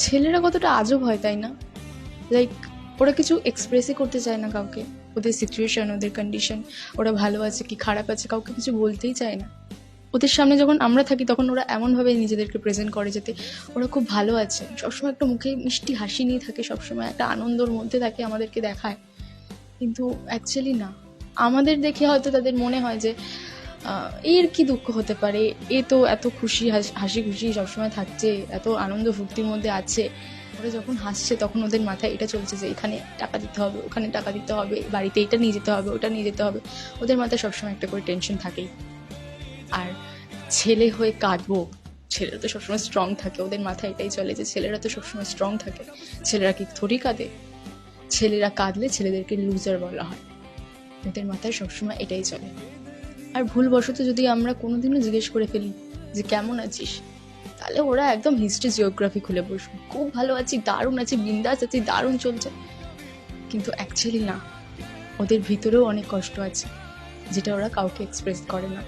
ছেলেরা কতটা আজব হয় তাই না? লাইক ওরা কিছু এক্সপ্রেসই করতে চায় না কাউকে, ওদের সিচুয়েশন, ওদের কন্ডিশন, ওরা ভালো আছে কি খারাপ আছে কাউকে কিছু বলতেই চায় না। ওদের সামনে যখন আমরা থাকি তখন ওরা এমনভাবে নিজেদেরকে প্রেজেন্ট করে যাতে ওরা খুব ভালো আছে, সবসময় একটা মুখে মিষ্টি হাসি নিয়ে থাকে, সবসময় একটা আনন্দর মধ্যে থাকে, আমাদেরকে দেখায়। কিন্তু অ্যাকচুয়ালি না, আমাদের দেখে হয়তো তাদের মনে হয় যে এর কি দুঃখ হতে পারে, এ তো এত খুশি হাসি খুশি সবসময় থাকছে, এত আনন্দ ফুর্তির মধ্যে আছে। ওরা যখন হাসছে তখন ওদের মাথায় এটা চলছে যে এখানে টাকা দিতে হবে, ওখানে টাকা দিতে হবে, বাড়িতে এটা নিয়ে যেতে হবে, ওটা নিয়ে যেতে হবে। ওদের মাথায় সবসময় একটা করে টেনশন থাকেই। আর ছেলে হয়ে কাঁদবো, ছেলেরা তো সবসময় স্ট্রং থাকে, ওদের মাথায় এটাই চলে যে ছেলেরা তো সবসময় স্ট্রং থাকে, ছেলেরা কি থোড়ি কাঁদে, ছেলেরা কাঁদলে ছেলেদেরকে লুজার বলা হয়। ওদের মাথায় সবসময় এটাই চলে। আর ভুলবশত যদি আমরা কোনোদিনও জিজ্ঞেস করে ফেলি যে কেমন আছিস, তাহলে ওরা একদম হিস্ট্রি জিওগ্রাফি খুলে বসবে, খুব ভালো আছি, দারুণ আছি, বিন্দাস আছি, দারুণ চলছে। কিন্তু অ্যাকচুয়ালি না, ওদের ভিতরেও অনেক কষ্ট আছে, যেটা ওরা কাউকে এক্সপ্রেস করে না।